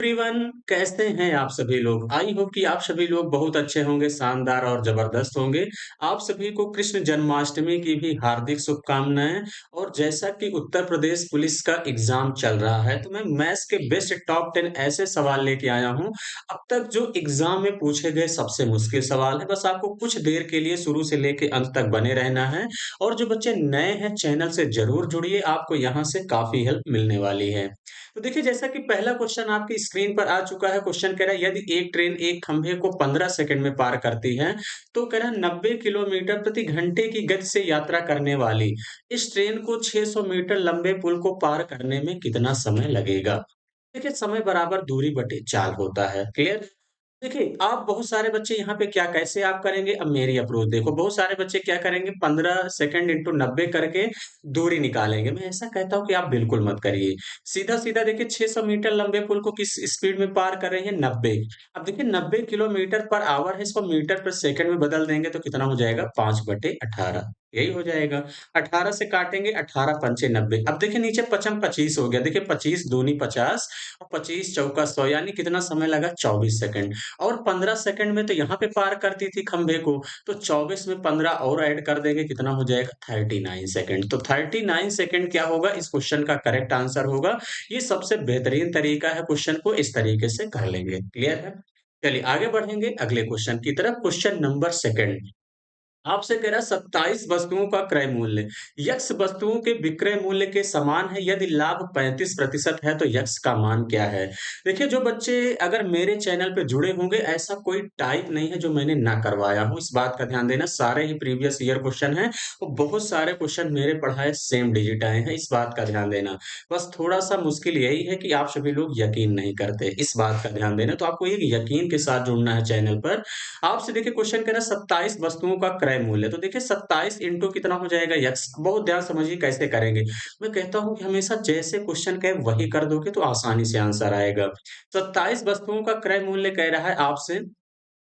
Everyone, कैसे हैं आप सभी लोग? आई होप कि आप सभी लोग बहुत अच्छे होंगे, शानदार और ज़बरदस्त होंगे। आप सभी को कृष्ण जन्माष्टमी की भी हार्दिक शुभकामनाएँ। और जैसा कि उत्तर प्रदेश पुलिस का एग्ज़ाम चल रहा है, तो मैं मैथ्स के बेस्ट टॉप 10 ऐसे सवाल लेके आया हूँ। अब तक जो एग्ज़ाम में पूछे गए सबसे मुश्किल सवाल है, बस आपको कुछ देर के लिए शुरू से लेके अंत तक बने रहना है। और जो बच्चे नए हैं, चैनल से ज़रूर जुड़िए, आपको यहाँ से काफ़ी हेल्प मिलने वाली है। तो देखिए, जैसा कि पहला क्वेश्चन आपकी स्क्रीन पर आ चुका है। क्वेश्चन कह रहा है यदि एक ट्रेन एक खंभे को 15 सेकंड में पार करती है, तो कह रहा है 90 किलोमीटर प्रति घंटे की गति से यात्रा करने वाली इस ट्रेन को 600 मीटर लंबे पुल को पार करने में कितना समय लगेगा? देखिए, समय बराबर दूरी बटे चाल होता है। क्लियर? देखिए, आप बहुत सारे बच्चे यहाँ पे क्या कैसे आप करेंगे, अब मेरी अप्रोच देखो। बहुत सारे बच्चे क्या करेंगे, 15 सेकंड इंटू 90 करके दूरी निकालेंगे। मैं ऐसा कहता हूँ कि आप बिल्कुल मत करिए। सीधा-सीधा देखिए, 600 मीटर लंबे पुल को किस स्पीड में पार कर रही है? 90। अब देखिए, 90 किलोमीटर पर आवर है, इसको मीटर पर सेकंड में बदल देंगे तो कितना हो जाएगा? 5/18, यही हो जाएगा। 18 से काटेंगे, 18 पंचे 90। अब देखिए, नीचे पचम 25 हो गया। देखिए, 25 दूनी 50 और 25 चौका 100, यानी कितना समय लगा? 24 सेकंड। और 15 सेकंड में तो यहाँ पे पार करती थी खंभे को, तो 24 में 15 और ऐड कर देंगे, कितना हो जाएगा? 39 सेकंड। तो 39 सेकंड क्या होगा? इस क्वेश्चन का करेक्ट आंसर होगा। ये सबसे बेहतरीन तरीका है, क्वेश्चन को इस तरीके से कर लेंगे। क्लियर है? चलिए आगे बढ़ेंगे अगले क्वेश्चन की तरफ। क्वेश्चन नंबर सेकंड आपसे कह रहा है 27 वस्तुओं का क्रय मूल्य यक्स वस्तुओं के विक्रय मूल्य के समान है, यदि लाभ 35% है तो यक्स का मान क्या है? देखिए, जो बच्चे अगर मेरे चैनल पे जुड़े होंगे, ऐसा कोई टाइप नहीं है जो मैंने ना करवाया हो, इस बात का ध्यान देना। सारे ही प्रीवियस ईयर क्वेश्चन हैं और बहुत सारे क्वेश्चन मेरे पढ़ाए सेम डिजिट आए हैं, इस बात का ध्यान देना। बस थोड़ा सा मुश्किल यही है कि आप सभी लोग यकीन नहीं करते, इस बात का ध्यान देना। तो आपको एक यकीन के साथ जुड़ना है चैनल पर। आपसे देखिए, क्वेश्चन कह रहा है 27 वस्तुओं का क्रय मूल्य। तो देखिए, 27 इंटू कितना हो जाएगा? यक्स। बहुत ध्यान समझिए कैसे करेंगे। मैं कहता हूँ कि हमेशा जैसे क्वेश्चन कहे वही कर दोगे तो आसानी से आंसर आएगा। 27 वस्तुओं का क्रय मूल्य कह रहा है आपसे,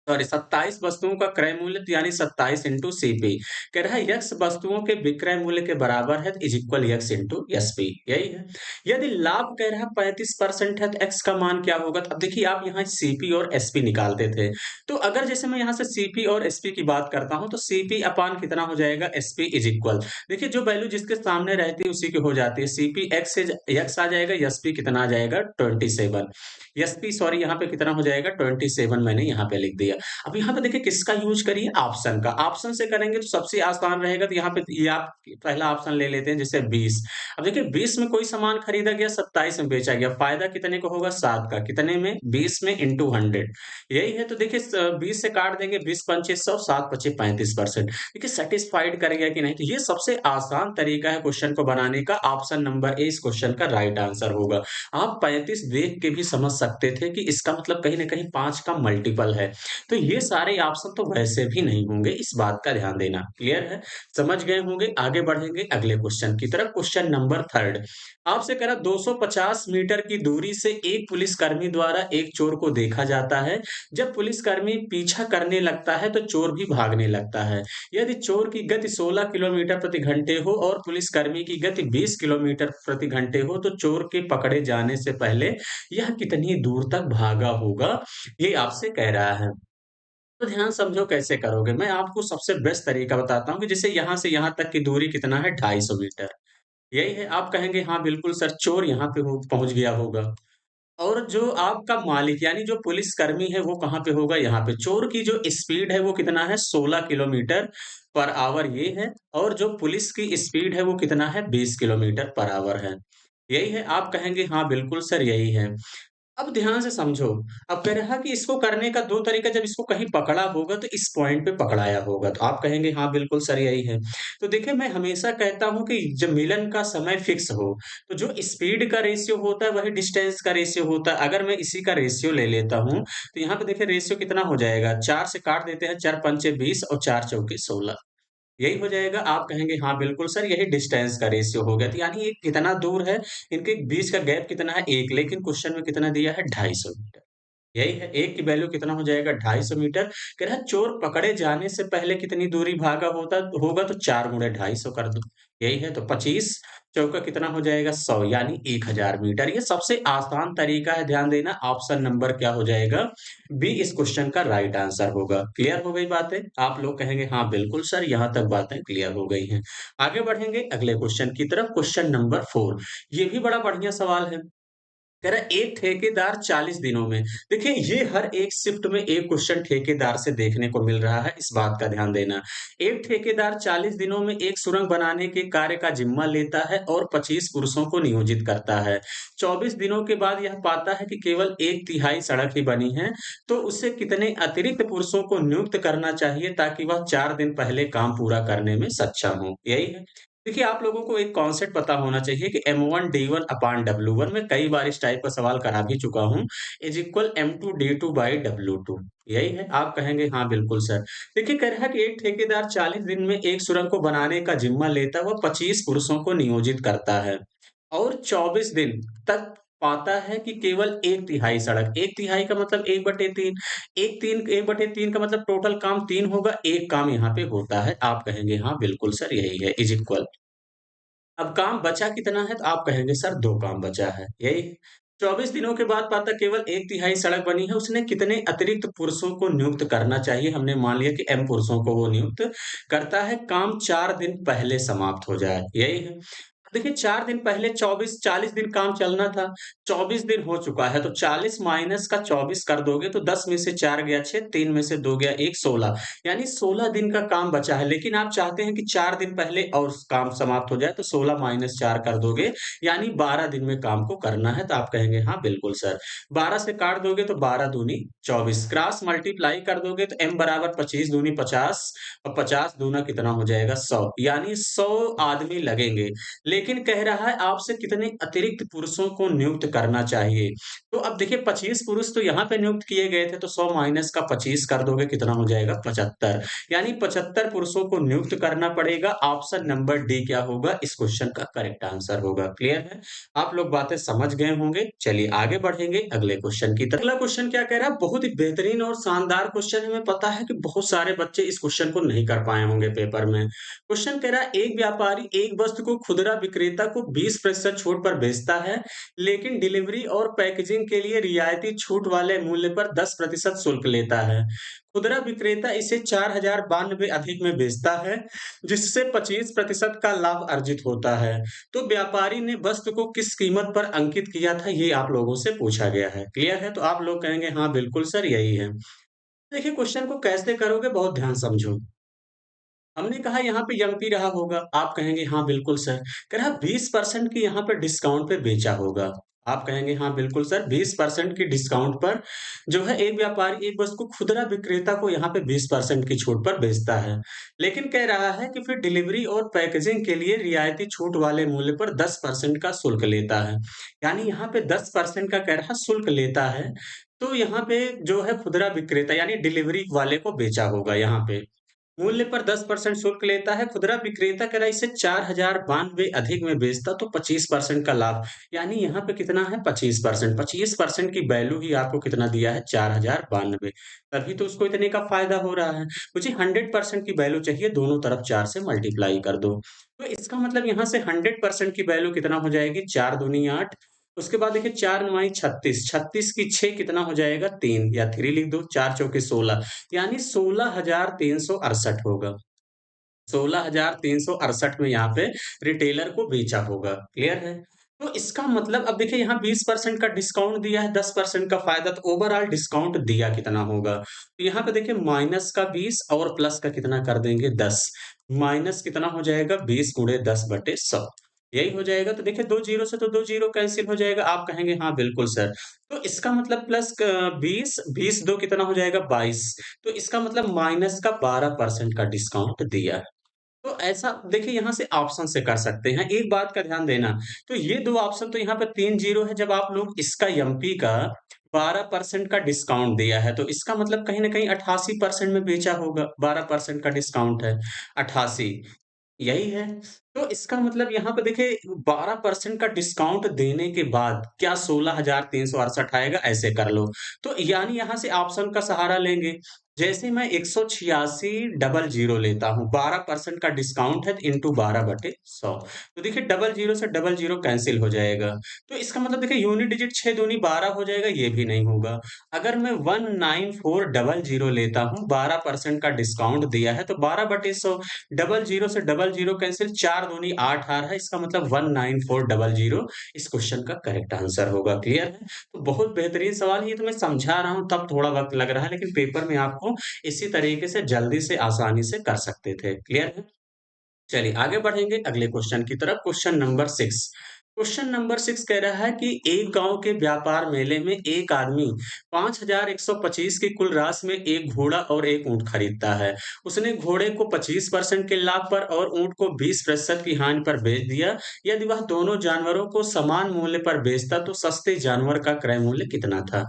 सॉरी, 27 वस्तुओं का क्रय मूल्य, तो यानी 27 इंटू सीपी। कह रहा है यक्स वस्तुओं के विक्रय मूल्य के बराबर है, is equal x into SP, यही है। यदि लाभ कह रहा है 35% है, तो एक्स का मान क्या होगा? तो अब देखिए, आप यहाँ सीपी और एसपी निकालते थे। तो अगर जैसे मैं यहाँ से सीपी और एसपी की बात करता हूँ, तो सीपी अपान कितना हो जाएगा? SP is equal. देखिए, जो वैल्यू जिसके सामने रहती है उसी की हो जाती है। सीपी एक्स से एक्स आ जाएगा, एसपी कितना आ जाएगा? 27। एसपी, सॉरी, यहाँ पे कितना हो जाएगा? 27 मैंने यहाँ पे लिख दिया। अब यहाँ पे देखिए, किसका यूज करिए? ऑप्शन का। ऑप्शन से करेंगे तो सबसे आसान रहेगा। तो यहाँ पे ये आप पहला ऑप्शन ले लेते हैं, जैसे 20। अब देखिए, 20 में कोई सामान खरीदा गया, 27 में बेचा गया, फायदा कितने को होगा? 7 का। कितने में? 20 में इंटू 100, यही है। तो देखिए, 20 से काट देंगे, 20 पंचे 100, 7 पचे 35%। देखिए, सेटिस्फाइड करेगा कि नहीं? तो ये सबसे आसान तरीका है क्वेश्चन को बनाने का। ऑप्शन नंबर ए इस क्वेश्चन का राइट आंसर होगा। आप 35 देख के भी समझ सकते थे कि इसका मतलब कहीं ना कहीं 5 का मल्टीपल है। तो ये सारे ऑप्शन तो वैसे भी नहीं होंगे, इस बात का ध्यान देना। क्लियर है? समझ गए होंगे। आगे बढ़ेंगे अगले क्वेश्चन की तरफ। क्वेश्चन नंबर थर्ड आपसे कह रहा 250 मीटर की दूरी से एक पुलिसकर्मी द्वारा एक चोर को देखा जाता है। जब पुलिसकर्मी पीछा करने लगता है तो चोर भी भागने लगता है। यदि चोर की गति 16 किलोमीटर प्रति घंटे हो और पुलिसकर्मी की गति 20 किलोमीटर प्रति घंटे हो, तो चोर के पकड़े जाने से पहले यह कितनी दूर तक भागा होगा? ये आपसे कह रहा है। तो ध्यान समझो कैसे करोगे। मैं आपको सबसे बेस्ट तरीका बताता हूँ कि जैसे यहाँ से यहाँ तक की दूरी कितना है? 250 मीटर। यही है। आप कहेंगे हाँ बिल्कुल सर, चोर यहाँ पे हो पहुँच गया होगा। और जो आपका मालिक यानी जो पुलिसकर्मी है वो कहाँ पे होगा? यहाँ पे। चोर की जो स्पीड है वो कितना है? 16 किलोमीटर पर आवर, ये है। और जो पुलिस की स्पीड है वो कितना है? 20 किलोमीटर पर आवर है। यही है। आप कहेंगे हाँ बिल्कुल सर, यही है। अब ध्यान से समझो। अब कह रहा कि इसको करने का 2 तरीका, जब इसको कहीं पकड़ा होगा तो इस पॉइंट पे पकड़ाया होगा। तो आप कहेंगे हाँ बिल्कुल सर, यही है। तो देखिए, मैं हमेशा कहता हूँ कि जब मिलन का समय फिक्स हो, तो जो स्पीड का रेशियो होता है वही डिस्टेंस का रेशियो होता है। अगर मैं इसी का रेशियो ले लेता हूँ, तो यहाँ पे देखिए रेशियो कितना हो जाएगा? 4 से काट देते हैं, 4 पंचे 20 और 4 चौके 16, यही हो जाएगा। आप कहेंगे हाँ बिल्कुल सर, यही डिस्टेंस का रेशियो हो गया। तो यानी ये कितना दूर है? इनके बीच का गैप कितना है? 1, लेकिन क्वेश्चन में कितना दिया है? 250 मीटर। यही है। 1 की वैल्यू कितना हो जाएगा? 250 मीटर। कह रहा है चोर पकड़े जाने से पहले कितनी दूरी भागा होता होगा? तो 4 गुणे 250 कर दो। यही है। तो 25 चौका कितना हो जाएगा 100 यानी 1000 मीटर। ये सबसे आसान तरीका है, ध्यान देना। ऑप्शन नंबर क्या हो जाएगा? बी इस क्वेश्चन का राइट आंसर होगा। क्लियर हो गई बातें? आप लोग कहेंगे हाँ बिल्कुल सर, यहाँ तक बातें क्लियर हो गई हैं। आगे बढ़ेंगे अगले क्वेश्चन की तरफ, क्वेश्चन नंबर 4। ये भी बड़ा बढ़िया सवाल है। कह रहा है एक ठेकेदार 40 दिनों में। देखिए ये हर एक शिफ्ट में एक क्वेश्चन ठेकेदार से देखने को मिल रहा है, इस बात का ध्यान देना। एक ठेकेदार 40 दिनों में एक सुरंग बनाने के कार्य का जिम्मा लेता है और 25 पुरुषों को नियोजित करता है। 24 दिनों के बाद यह पाता है कि केवल एक तिहाई सड़क ही बनी है, तो उसे कितने अतिरिक्त पुरुषों को नियुक्त करना चाहिए ताकि वह 4 दिन पहले काम पूरा करने में सक्षम हो? यही है। देखिए, आप लोगों को एक कॉन्सेप्ट पता होना चाहिए कि M1 D1 अपान W1, मैं कई बार इस टाइप का सवाल करा भी चुका हूँ, is equal M2 D2 by W2। यही है? आप कहेंगे हाँ बिल्कुल सर। देखिए कह रहा है कि एक ठेकेदार 40 दिन में एक सुरंग को बनाने का जिम्मा लेता है, वह 25 पुरुषों को नियोजित करता है और 24 दिन तक पाता है कि केवल एक तिहाई सड़क, एक तिहाई का मतलब 1/3, एक तीन 1/3 का मतलब टोटल काम 3 होगा, एक काम यहाँ पे होता है। आप कहेंगे हाँ बिल्कुल सर यही है, इज इक्वल। अब काम बचा कितना है? तो आप कहेंगे सर 2 काम बचा है, यही 24 दिनों के बाद पाता केवल 1 तिहाई सड़क बनी है, उसने कितने अतिरिक्त पुरुषों को नियुक्त करना चाहिए? हमने मान लिया कि M पुरुषों को वो नियुक्त करता है, काम 4 दिन पहले समाप्त हो जाए, यही है। देखिए 4 दिन पहले 40 दिन काम चलना था, 24 दिन हो चुका है, तो 40 माइनस का 24 कर दोगे तो 10 में से 4 गया 6, 3 में से 2 गया 1, 16, यानी 16 दिन का काम बचा है। लेकिन आप चाहते हैं कि 4 दिन पहले और काम समाप्त हो जाए, तो 16 माइनस 4 कर दोगे, यानी 12 दिन में काम को करना है। तो आप कहेंगे हाँ बिल्कुल सर। 12 से काट दोगे तो 12 दूनी 24, क्रॉस मल्टीप्लाई कर दोगे तो m बराबर 25 दूनी 50 और 50 दूना कितना हो जाएगा 100, यानी 100 आदमी लगेंगे। लेकिन कह रहा है आपसे कितने अतिरिक्त पुरुषों को नियुक्त करना चाहिए। तो अब देखिए 25 पुरुष तो यहाँ पे नियुक्त किए गए थे, तो 100 माइनस का 25 कर दोगे कितना हो जाएगा 75, यानी 75 पुरुषों को नियुक्त करना पड़ेगा। ऑप्शन नंबर डी क्या होगा? इस क्वेश्चन का करेक्ट आंसर होगा। क्लियर है? आप लोग बातें समझ गए होंगे। चलिए आगे बढ़ेंगे अगले क्वेश्चन की तरफ। अगला क्वेश्चन क्या कह रहा है? बहुत ही बेहतरीन और शानदार क्वेश्चन है। हमें पता है कि बहुत सारे बच्चे इस क्वेश्चन को नहीं कर पाए होंगे पेपर में। क्वेश्चन कह रहा है एक व्यापारी एक वस्तु को खुदरा विक्रेता को 20% छूट पर बेचता है, लेकिन डिलीवरी और पैकेजिंग के लिए रियायती छूट वाले मूल्य पर 10% शुल्क लेता है। खुदरा विक्रेता इसे 4092 अधिक में बेचता है, जिससे 25% का लाभ अर्जित होता है। तो व्यापारी ने वस्तु को किस कीमत पर अंकित किया था, ये आप लोगों से पूछा गया है। क्लियर है? तो आप लोग कहेंगे हाँ बिल्कुल सर यही है। देखिए क्वेश्चन को कैसे करोगे, बहुत ध्यान समझो। हमने कहा यहाँ पे एमपी रहा होगा, आप कहेंगे हाँ बिल्कुल सर। कह रहा 20% की यहाँ पे डिस्काउंट पे बेचा होगा। आप कहेंगे हाँ बिल्कुल सर, 20% की डिस्काउंट पर जो है एक व्यापारी एक वस्तु को खुदरा विक्रेता को यहाँ पे 20% की छूट पर बेचता है। लेकिन कह रहा है कि फिर डिलीवरी और पैकेजिंग के लिए रियायती छूट वाले मूल्य पर 10% का शुल्क लेता है। यानी यहाँ पे 10% का कह रहा शुल्क लेता है। तो यहाँ पे जो है खुदरा विक्रेता यानी डिलीवरी वाले को बेचा होगा यहाँ पे। मूल्य पर 10% शुल्क लेता है, खुदरा विक्रेता कह रहा है इसे 4092 अधिक में बेचता तो 25% का लाभ, यानी यहाँ पे कितना है 25%। 25% की वैल्यू ही आपको कितना दिया है 4092, तभी तो उसको इतने का फायदा हो रहा है। मुझे 100% की वैल्यू चाहिए, दोनों तरफ 4 से मल्टीप्लाई कर दो। तो इसका मतलब यहाँ से 100% की वैल्यू कितना हो जाएगी 4 दूनी 8, उसके बाद देखिए 4 9 36, 36 की 6 कितना हो जाएगा 3 या 3 लिख दो, 4 चौके 16, यानी 16,368 होगा। 16,368 में यहाँ पे रिटेलर को बेचा होगा। क्लियर है? तो इसका मतलब अब देखिए यहाँ 20% का डिस्काउंट दिया है, 10% का फायदा, तो ओवरऑल डिस्काउंट दिया कितना होगा? तो यहाँ पे देखिए माइनस का 20 और प्लस का कितना कर देंगे 10, माइनस कितना हो जाएगा 20 गुणे 10/100, यही हो जाएगा। तो देखिए 2 जीरो से तो 2 जीरो कैंसल हो जाएगा। आप कहेंगे हाँ बिल्कुल सर। तो इसका मतलब प्लस 20, 20 दो कितना हो जाएगा 22, तो इसका मतलब माइनस का 12% का डिस्काउंट दिया है। तो ऐसा देखिए यहाँ से ऑप्शन से कर सकते हैं। एक बात का ध्यान देना, तो ये 2 ऑप्शन तो यहाँ पे 3 जीरो है, जब आप लोग इसका एमपी का 12% का डिस्काउंट दिया है, तो इसका मतलब कहीं न कहीं 88% में बेचा होगा, 12% का डिस्काउंट है, 88 यही है। तो इसका मतलब यहाँ पे देखिए 12% का डिस्काउंट देने के बाद क्या 16,368 आएगा, ऐसे कर लो। तो यानी यहाँ से ऑप्शन का सहारा लेंगे। जैसे मैं 186 डबल जीरो लेता हूँ, 12% का डिस्काउंट है इंटू 12/100। तो देखिए डबल जीरो से डबल जीरो कैंसिल हो जाएगा। तो इसका मतलब देखिए यूनिट डिजिट 6 दूनी 12 हो जाएगा, ये भी नहीं होगा। अगर मैं 194 डबल जीरो लेता हूँ, 12% का डिस्काउंट दिया है, तो 12/100, डबल जीरो से डबल जीरो कैंसिल, 4 दूनी 8 आ रहा है, इसका मतलब 194 डबल जीरो इस क्वेश्चन का करेक्ट आंसर होगा। क्लियर है? तो बहुत बेहतरीन सवाल है, ये तो मैं समझा रहा हूँ तब थोड़ा वक़्त लग रहा है, लेकिन पेपर में आपको इसी तरीके से जल्दी से आसानी से कर सकते थे। क्लियर है? चलिए आगे बढ़ेंगे अगले क्वेश्चन की तरफ। Question number 6। क्वेश्चन नंबर 6 कह रहा है कि एक गांव के व्यापार मेले में एक आदमी 5,125 की कुल राशि में एक घोड़ा और एक ऊंट खरीदता है। उसने घोड़े को 25% के लाभ पर और ऊंट को 20% की हानि पर बेच दिया। यदि वह दोनों जानवरों को समान मूल्य पर बेचता तो सस्ते जानवर का क्रय मूल्य कितना था?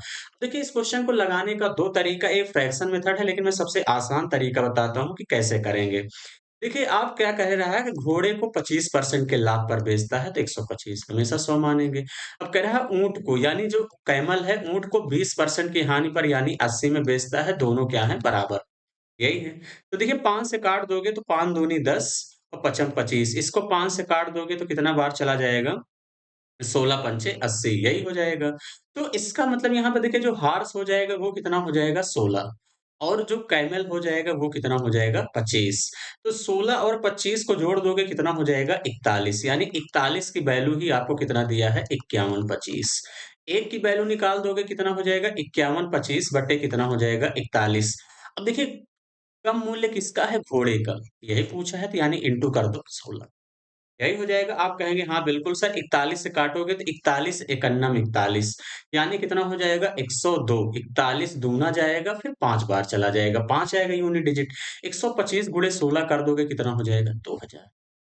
देखिए इस क्वेश्चन को लगाने का दो तरीका, एक फ्रैक्शन मेथड है, लेकिन मैं सबसे आसान तरीका बताता हूँ कि कैसे करेंगे। देखिए, आप क्या कह रहा है कि घोड़े को 25% के लाभ पर बेचता है तो 125 हमेशा 100 मानेंगे। अब कह रहा है ऊँट को, यानी जो कैमल है, ऊँट को 20% की हानि पर यानी 80 में बेचता है, दोनों क्या हैं बराबर, यही है। तो देखिए 5 से काट दोगे तो 5 दूनी 10 और पचम 25, इसको 5 से काट दोगे तो कितना बार चला जाएगा? 16 पंचे 80, यही हो जाएगा। तो इसका मतलब यहाँ पे देखिए जो हॉर्स हो जाएगा वो कितना हो जाएगा 16, और जो कैमल हो जाएगा वो कितना हो जाएगा 25। तो 16 और 25 को जोड़ दोगे कितना हो जाएगा 41, यानी 41 की वैल्यू ही आपको कितना दिया है 51 25। एक की वैल्यू निकाल दोगे कितना हो जाएगा 51 25 बटे कितना हो जाएगा 41। अब देखिए कम मूल्य किसका है? घोड़े का। यही पूछा है तो यानी इंटू कर दो 16, यही हो जाएगा। आप कहेंगे हाँ बिल्कुल सर, 41 से काटोगे तो 41 एकन्नम 41, यानी कितना हो जाएगा 102। 41 दूना जाएगा फिर 5 बार चला जाएगा, 5 आएगा यूनिट डिजिट। 125 गुणे 16 कर दोगे कितना हो जाएगा 2000।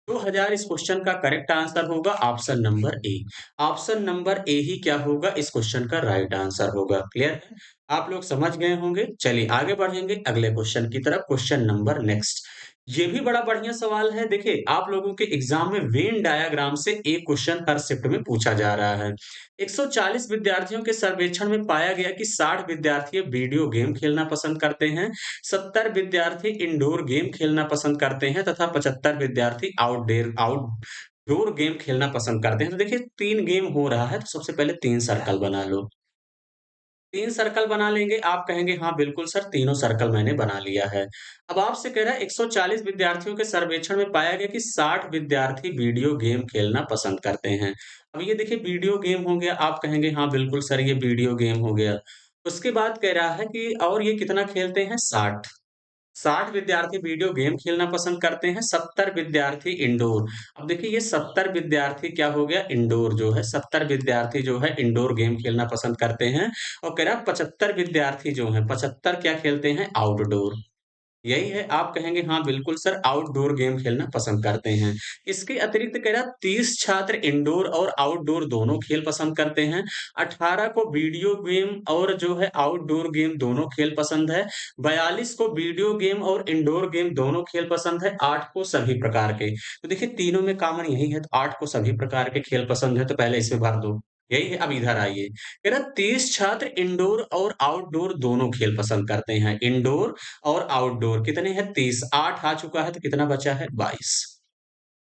2000 इस क्वेश्चन का करेक्ट आंसर होगा, option number A. Option number A ही क्या होगा इस क्वेश्चन का राइट आंसर होगा। क्लियर है? आप लोग समझ गए होंगे। चलिए आगे बढ़ेंगे अगले क्वेश्चन की तरफ। क्वेश्चन नंबर नेक्स्ट, ये भी बड़ा बढ़िया सवाल है। देखिए आप लोगों के एग्जाम में वेन डायग्राम से एक क्वेश्चन हर शिफ्ट में पूछा जा रहा है। 140 विद्यार्थियों के सर्वेक्षण में पाया गया कि 60 विद्यार्थी वीडियो गेम खेलना पसंद करते हैं, 70 विद्यार्थी इंडोर गेम खेलना पसंद करते हैं तथा 75 विद्यार्थी आउटडोर गेम खेलना पसंद करते हैं। तो देखिए 3 गेम हो रहा है, तो सबसे पहले 3 सर्कल बना लो। 3 सर्कल बना लेंगे, आप कहेंगे हाँ बिल्कुल सर, तीनों सर्कल मैंने बना लिया है। अब आपसे कह रहा है 140 विद्यार्थियों के सर्वेक्षण में पाया गया कि 60 विद्यार्थी वीडियो गेम खेलना पसंद करते हैं। अब ये देखिए वीडियो गेम हो गया, आप कहेंगे हाँ बिल्कुल सर ये वीडियो गेम हो गया। उसके बाद कह रहा है कि और ये कितना खेलते हैं 60। 60 विद्यार्थी वीडियो गेम खेलना पसंद करते हैं, 70 विद्यार्थी इंडोर। अब देखिए ये 70 विद्यार्थी क्या हो गया इंडोर जो है, 70 विद्यार्थी जो है इंडोर गेम खेलना पसंद करते हैं, और कह रहा है 75 विद्यार्थी जो हैं 75 क्या खेलते हैं आउटडोर। यही है, आप कहेंगे हाँ बिल्कुल सर आउटडोर गेम खेलना पसंद करते हैं। इसके अतिरिक्त कह रहा 30 छात्र इंडोर और आउटडोर दोनों खेल पसंद करते हैं, 18 को वीडियो गेम और जो है आउटडोर गेम दोनों खेल पसंद है, 42 को वीडियो गेम और इंडोर गेम दोनों खेल पसंद है, 8 को सभी प्रकार के। तो देखिए तीनों में कॉमन यही है, तो 8 को सभी प्रकार के खेल पसंद है, तो पहले इसमें भर दो। यही है, अब इधर आइए। कह रहा 30 छात्र इंडोर और आउटडोर दोनों खेल पसंद करते हैं। इंडोर और आउटडोर कितने हैं 30, 8 आ चुका है तो कितना बचा है 22।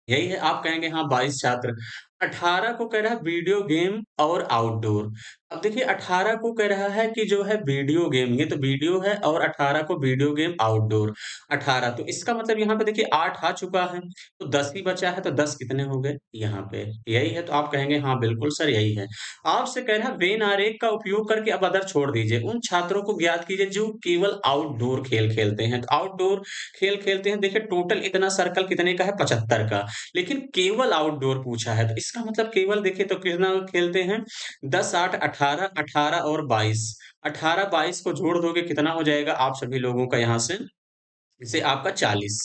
यही है, आप कहेंगे हाँ 22 छात्र। 18 को कह रहा है वीडियो गेम और आउटडोर। अब देखिए 18 को कह रहा है कि जो है वीडियो गेम, ये तो वीडियो है, और 18 को वीडियो गेम आउटडोर। 18 तो इसका मतलब यहाँ पे देखिए 8 आ चुका है, तो 10 ही बचा है, तो 10 कितने हो गए यहाँ पे, यही है। तो आप कहेंगे हाँ बिल्कुल सर यही है। आपसे कह रहा है वेन आरेख का उपयोग करके अब अदर छोड़ दीजिए, उन छात्रों को ज्ञात कीजिए जो केवल आउटडोर खेल खेलते हैं। तो आउटडोर खेल खेलते हैं, देखिए टोटल इतना सर्कल कितने का है 75 का, लेकिन केवल आउटडोर पूछा है, तो इसका मतलब केवल देखिए तो कितना खेलते हैं 10 8 18, 18 और 22, 18 22 को जोड़ दोगे कितना हो जाएगा आप सभी लोगों का यहाँ से, इसे आपका 40।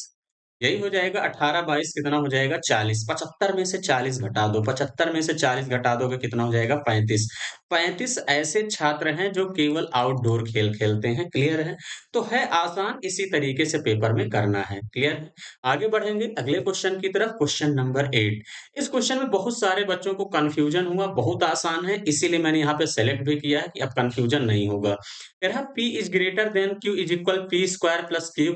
यही हो जाएगा 18/22 कितना हो जाएगा 40, 75 में से 40 घटा दो, 75 में से 40 घटा दोगे कितना हो जाएगा 35। 35 ऐसे छात्र हैं जो केवल आउटडोर खेल खेलते हैं, क्लियर है? तो है आसान, इसी तरीके से पेपर में करना है, क्लियर है? आगे बढ़ेंगे अगले क्वेश्चन की तरफ, क्वेश्चन नंबर 8। इस क्वेश्चन में बहुत सारे बच्चों को कन्फ्यूजन हुआ, बहुत आसान है, इसीलिए मैंने यहाँ पे सेलेक्ट भी किया है कि अब कन्फ्यूजन नहीं होगा। कह रहा P is greater than Q is equal P square plus Q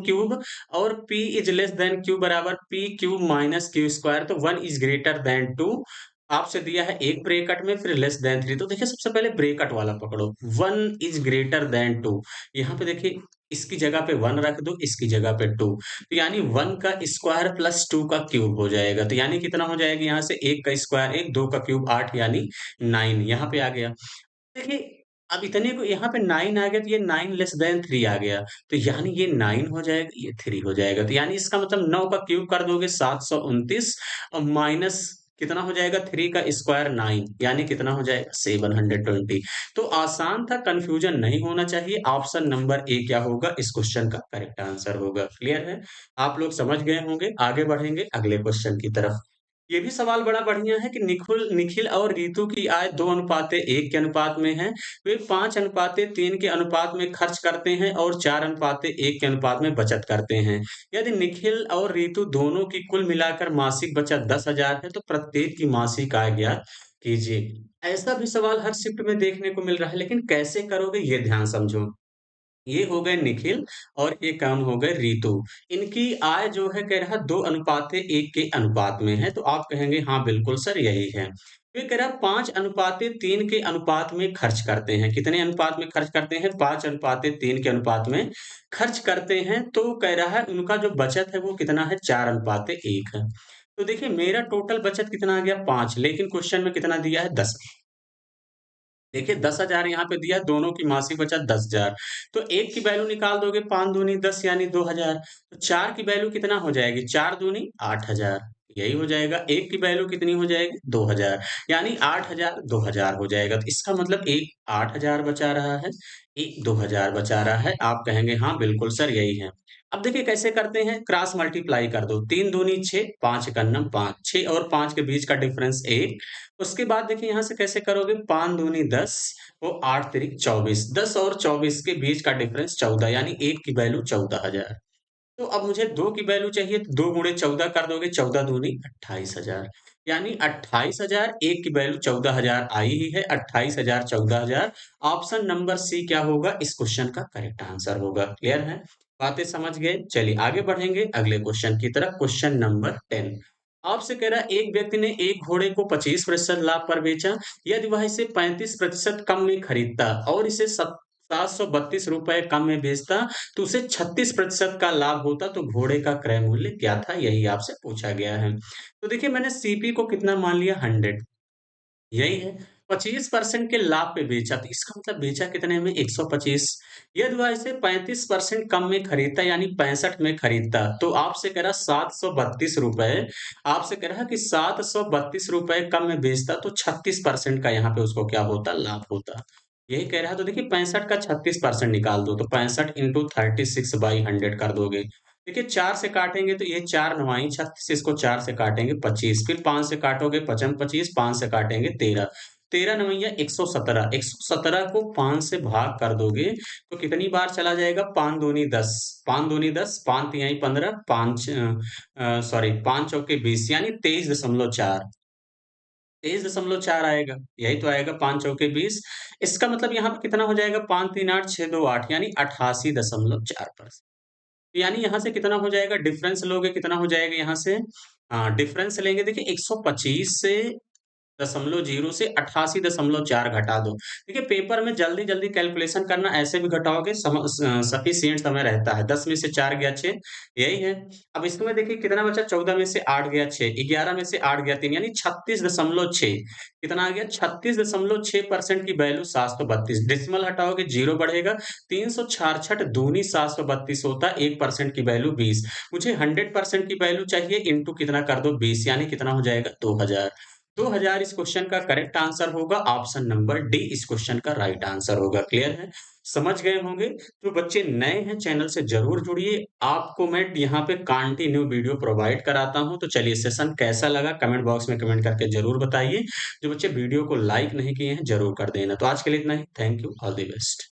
cube और P is less than Q बराबर P cube minus Q square, तो 1 इज ग्रेटर देन 2। आपसे दिया है एक ब्रेकट में, फिर लेस देन 3। तो देखिए सबसे पहले ब्रेकट वाला पकड़ो, 1 इज ग्रेटर देन 2। यहाँ पे देखिए इसकी जगह पे 1 रख दो, इसकी जगह पे 2, तो यानी 1 का स्क्वायर प्लस 2 का क्यूब हो जाएगा। तो यानी कितना हो जाएगा यहाँ से, 1 का स्क्वायर 1, 2 का क्यूब 8 यानी 9 यहाँ पे आ गया। देखिए, अब इतने को यहाँ पे 9 आ गया, तो ये 9 लेस देन 3 आ गया। तो यानी ये 9 हो जाएगा, ये 3 हो जाएगा। तो यानी इसका मतलब 9 का क्यूब कर दोगे 729 और माइनस कितना हो जाएगा 3 का स्क्वायर 9 यानी कितना हो जाएगा 720। तो आसान था, कंफ्यूजन नहीं होना चाहिए। ऑप्शन नंबर ए क्या होगा, इस क्वेश्चन का करेक्ट आंसर होगा। क्लियर है? आप लोग समझ गए होंगे। आगे बढ़ेंगे अगले क्वेश्चन की तरफ। ये भी सवाल बड़ा बढ़िया है कि निखिल निखिल और रितु की आय 2:1 के अनुपात में है। वे 5:3 के अनुपात में खर्च करते हैं और 4:1 के अनुपात में बचत करते हैं। यदि निखिल और रितु दोनों की कुल मिलाकर मासिक बचत 10,000 है, तो प्रत्येक की मासिक आय ज्ञात कीजिए। ऐसा भी सवाल हर शिफ्ट में देखने को मिल रहा है, लेकिन कैसे करोगे ये ध्यान समझो। ये हो गए निखिल और ये कौन हो गए रितु। इनकी आय जो है कह रहा 2:1 के अनुपात में है, तो आप कहेंगे हाँ बिल्कुल सर यही है। ये कह रहा 5:3 के अनुपात में खर्च करते हैं। कितने अनुपात में खर्च करते हैं? 5:3 के अनुपात में खर्च करते हैं। तो कह रहा है उनका जो बचत है वो कितना है, 4:1 है। तो देखिए मेरा टोटल बचत कितना आ गया 5, लेकिन क्वेश्चन में कितना दिया है 10। देखिए 10,000 यहाँ पे दिया, दोनों की मासिक बचत 10,000। तो एक की वैल्यू निकाल दोगे, 5 दूनी 10 यानी 2,000। तो 4 की वैल्यू कितना हो जाएगी, 4 दूनी 8,000। यही हो जाएगा। एक की वैल्यू कितनी हो जाएगी 2,000, यानी 8,000 2,000 हो जाएगा। तो इसका मतलब एक 8,000 बचा रहा है, एक 2,000 बचा रहा है। आप कहेंगे हाँ बिल्कुल सर यही है। अब देखिए कैसे करते हैं, क्रॉस मल्टीप्लाई कर दो, 3 दूनी 6, 5 का नम 5, 6 और 5 के बीच का डिफरेंस 1। उसके बाद देखिए यहाँ से कैसे करोगे, 5 दूनी 10 और 8 तिरिक 24, 10 और 24 के बीच का डिफरेंस 14 यानी 1 की वैल्यू 14,000। तो अब मुझे 2 की वैल्यू चाहिए, तो 2 गुणे 14 कर दोगे, 14 दूनी 28,000 यानी 28,000, 1 की वैल्यू 14,000 आई ही है, 28,000 14,000। ऑप्शन नंबर सी क्या होगा, इस क्वेश्चन का करेक्ट आंसर होगा। क्लियर है? बातें समझ गए? चलिए आगे बढ़ेंगे अगले क्वेश्चन की तरफ, क्वेश्चन नंबर 10। आपसे कह रहा है एक व्यक्ति ने एक घोड़े को 25% लाभ पर बेचा। यदि वह इसे 35% कम में खरीदता और इसे 732 रुपए कम में बेचता, तो उसे 36% का लाभ होता, तो घोड़े का क्रय मूल्य क्या था, यही आपसे पूछा गया है। तो देखिए मैंने सीपी को कितना मान लिया 100, यही है। 25% के लाभ पे बेचा, तो इसका मतलब बेचा कितने में 125। यदि वह इसे 35% कम में खरीदता यानी 65 में खरीदता, तो आपसे कह रहा 732 रुपए, आपसे कह रहा कि 732 रुपए कम में बेचता, तो 36% का यहाँ पे उसको क्या होता, लाभ होता। यही कह रहा है। तो देखिए 65 का 36% निकाल दो, तो 65 इंटू 36/100 कर दोगे। देखिए 4 से काटेंगे तो ये 4 9 36, इसको 4 से काटेंगे 25, फिर 5 से काटोगे 55 25, 5 से काटेंगे 13, 13 9 117, 117 को 5 से भाग कर दोगे तो कितनी बार चला जाएगा, 5 दूनी 10, 5 दूनी 10, 5 तिहाई 15, 5 सॉरी 5 चौके 20 यानी 23.4, 23.4 आएगा। यही तो आएगा 5 चौके 20। इसका मतलब यहाँ पे कितना हो जाएगा, 5 3 8 6 2 8 यानी 88.4%। यानी यहाँ से कितना हो जाएगा, डिफरेंस लोगे कितना हो जाएगा यहाँ से, डिफरेंस लेंगे देखिए 125 से दशमलव 0 से 88.4 घटा दो। देखिए पेपर में जल्दी-जल्दी कैलकुलेशन करना, ऐसे भी घटाओगे सफिशिएंट समय रहता है। 10 में से 4 गया 6, यही है। अब इसमें देखिए कितना बचा, 14 में से 8 गया 6, 11 में से 8 गया 3 यानी 36.6। कितना आ गया, 36.6% की वैल्यू 732। डेसिमल हटाओगे 0 बढ़ेगा, 366 दूनी 732 होता है, 1% की वैल्यू 20। मुझे 100% की वैल्यू चाहिए, इंटू कितना कर दो 20 यानी कितना हो जाएगा 2000। 2000 इस क्वेश्चन का करेक्ट आंसर होगा। ऑप्शन नंबर डी इस क्वेश्चन का राइट आंसर होगा। क्लियर है? समझ गए होंगे। जो बच्चे नए हैं चैनल से जरूर जुड़िए। आपको मैं यहाँ पे कंटिन्यू वीडियो प्रोवाइड कराता हूँ। तो चलिए सेशन कैसा लगा कमेंट बॉक्स में कमेंट करके जरूर बताइए। जो बच्चे वीडियो को लाइक नहीं किए हैं जरूर कर देना। तो आज के लिए इतना ही। Thank you. All the best.